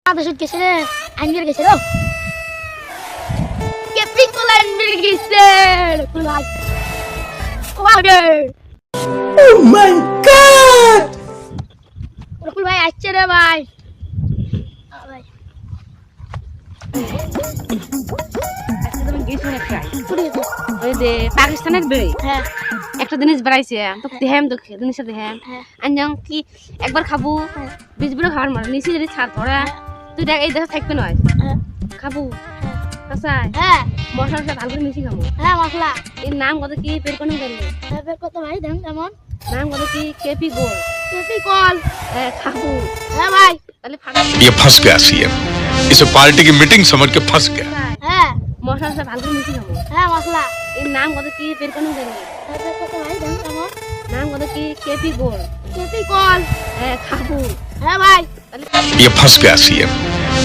আদেশত গেছে রে আঙ্গের গেছে রে কেপি কোলান্ডের গেছে কোলাই ওয়াগে ও মাই গড রকুল ভাই আসছে রে ভাই ভাই একদম গেছো একটা ওই যে পাকিস্তানের বেড়ে হ্যাঁ একটা জিনিস বেড়াইছে তো দেহাম তো জিনিসটা দেহাম হ্যাঁ আনজাম কি একবার খাবো বিজবিরো খাবার মার নিচে যদি ছাড় ধরা তুই দেখ এই দেখা থাকবে নয় হ্যাঁ খাবো কাঁচাই হ্যাঁ মশলা ভালো করে মিশি খাবো হ্যাঁ মশলা এর নাম কত কি পের কোন গেল তারপর কত ভাই দেন কেমন নাম কত কি কেপি গোল কেপি কল খাবো হ্যাঁ ভাই তাহলে ফাটা ये फंस गया सीएम इसे पार्टी की मीटिंग समझ के फंस गया হ্যাঁ মশলা ভালো করে মিশি খাবো হ্যাঁ মশলা এর নাম কত কি পের কোন গেল তারপর কত ভাই দেন কেমন নাম কত কি কেপি গোল কেপি কল খাবো হ্যাঁ ভাই তাহলে ये फंस गया सीएम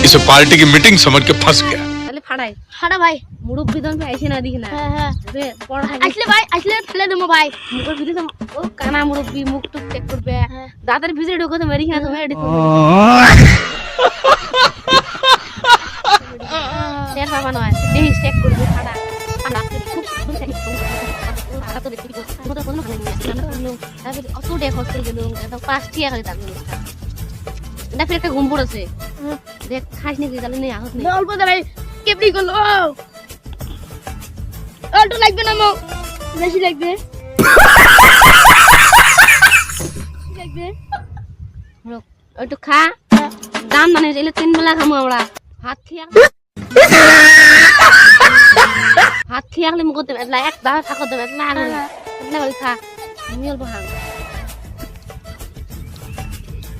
इसे पार्टी की मीटिंग समझ के फंस गया তাহলে ফাড়াই হাড়া ভাই মুরব্বি দন আইছে না দেখি না হ্যাঁ হ্যাঁ রে পড়া আসলে ভাই আসলে ফেলে দেবো ভাই মুখের ভিতরে ও কানা মুরব্বি মুখ টুক চেক করবে হ্যাঁ। দাঁতের ভিতরে ঢোকে তো মেরি না তুমি এডি শের বাবা নয় দেহি চেক করবে ফাড়া ফাড়া খুব ফাড়া তো দেখি তো কোনো ভালো না তারপরে অত ডেক হস্টেল গেল তো 5 টিয়া হয়ে থাকলো এটা ফির একটা গুম্বুর আছে দেখ খাইস নাকি তাহলে নেই আহত নেই অল্প দাঁড়াই কেপি কল অল্প লাগবে না মো বেশি লাগবে লাগবে ওইটু খা দাম মানে এলে 3 বেলা খামু আমরা হাত খেয়ালে মুখতে এলা এক দা থাকো দে এলা এলা ওই খা আমি অল্প খাম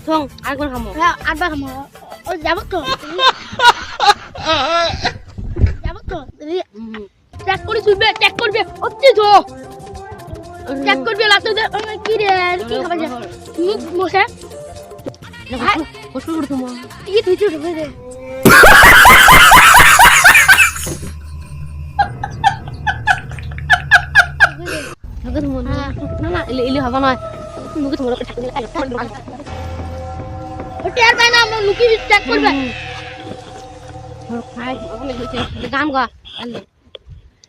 থং আর কোন খামু হ্যাঁ আটবা খামো ও যাবো তো যাবো তো চেক করে তুলবে চেক করবে অতি তো চেক করবে লাতে কি রে কি খাবার যা মুখ মোছে কষ্ট করে তুমি কি তুই তো ঢুকে দে নগদ মন না না এলে হবে না মুখে তোমার কাছে দিলে ওটা আর ভাই না আমরা লুকি চেক করবে খাই গান গা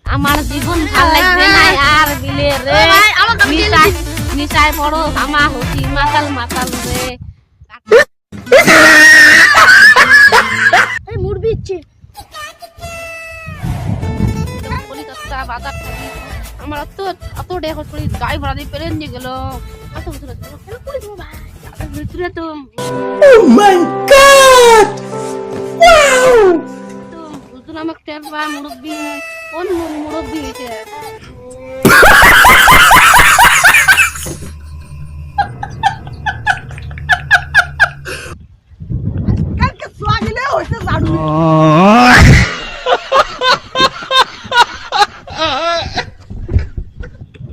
আমার জীবন ভাল লাগবে না আর দিলে রে ভাই আমার কাছে নিশায় পড়ো আমা হতি মাতাল মাতাল রে এই মুরবি ইচ্ছে কলিকাতা বাজার থেকে আমার অত ডেক করে গাই ভরা দিয়ে পেলেন নিয়ে গেল কত বছর কেন করে দেবো ভাই তাদের ভিতরে তো ও মাই গড ওয়াও বুঝুন আমাকে টেরবা মুরব্বি কোন মুরব্বি হয়েছে কালকে সোয়াগিলে হইছে জাড়ু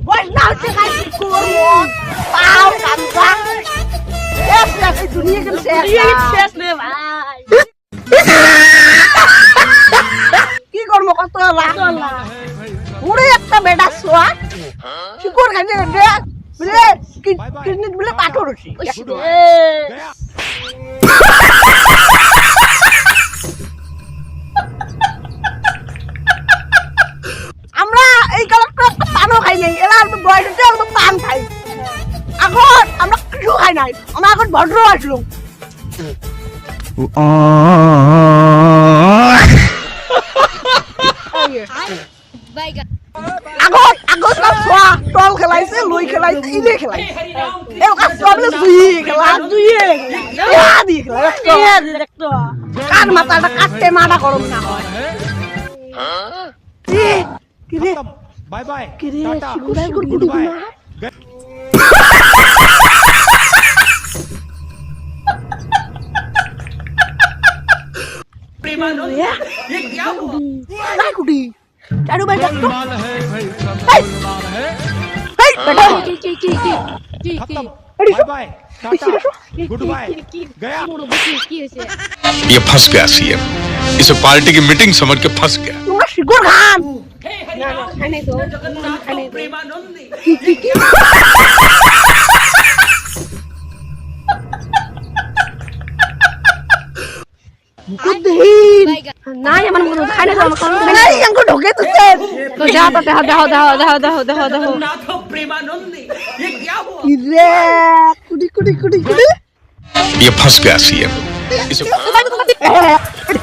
ওই না হচ্ছে কাই করব পাও কান্দা এস না এই দুনিয়া কে শেষ রে ভাই কি করব কত লাখ পুরো একটা বেডা সোয়া কি কর খাইছে রে বলে কিডনি বলে পাথর হইছে আমরা এই কালারটা পানও খাই নাই এরা একদম বয়সে একদম পান খাই এখন আমরা কিছু খাই নাই আমরা এখন ভদ্র আসলো ভাই আগত আগত সব ছোৱা টল খেলাইছে লই খেলাইছে ইলে খেলাইছে এই কাজ সবলে দুই খেলা দুই দি খেলা দেখতো কার মাথাটা কাটতে মারা গরম না হয় কি রে बाय बाय কি রে टाटा শিকুরাই গুড গুড बाय নাই কুটি চারু ভাই দেখতো माल है भाई Hey! माल है এই বেটা खत्म अरे bye bye tata goodbye गया মুরব্বি কি হয়েছে ये फंस गया सीएम इसे पार्टी की मीटिंग समझ के फंस गया তোমরা শিকুর খান খাই নাই তো খাই নাই কি কি কি মুকুদ্দিন নাই আমার মনে খাই না আমার খাওয়া নাই আঙ্কু ঢোকে তুছে তো যা তো দেখো ইরে কুড়ি কুড়ি কুড়ি কুড়ি ये फंस गया सीएम इसे এ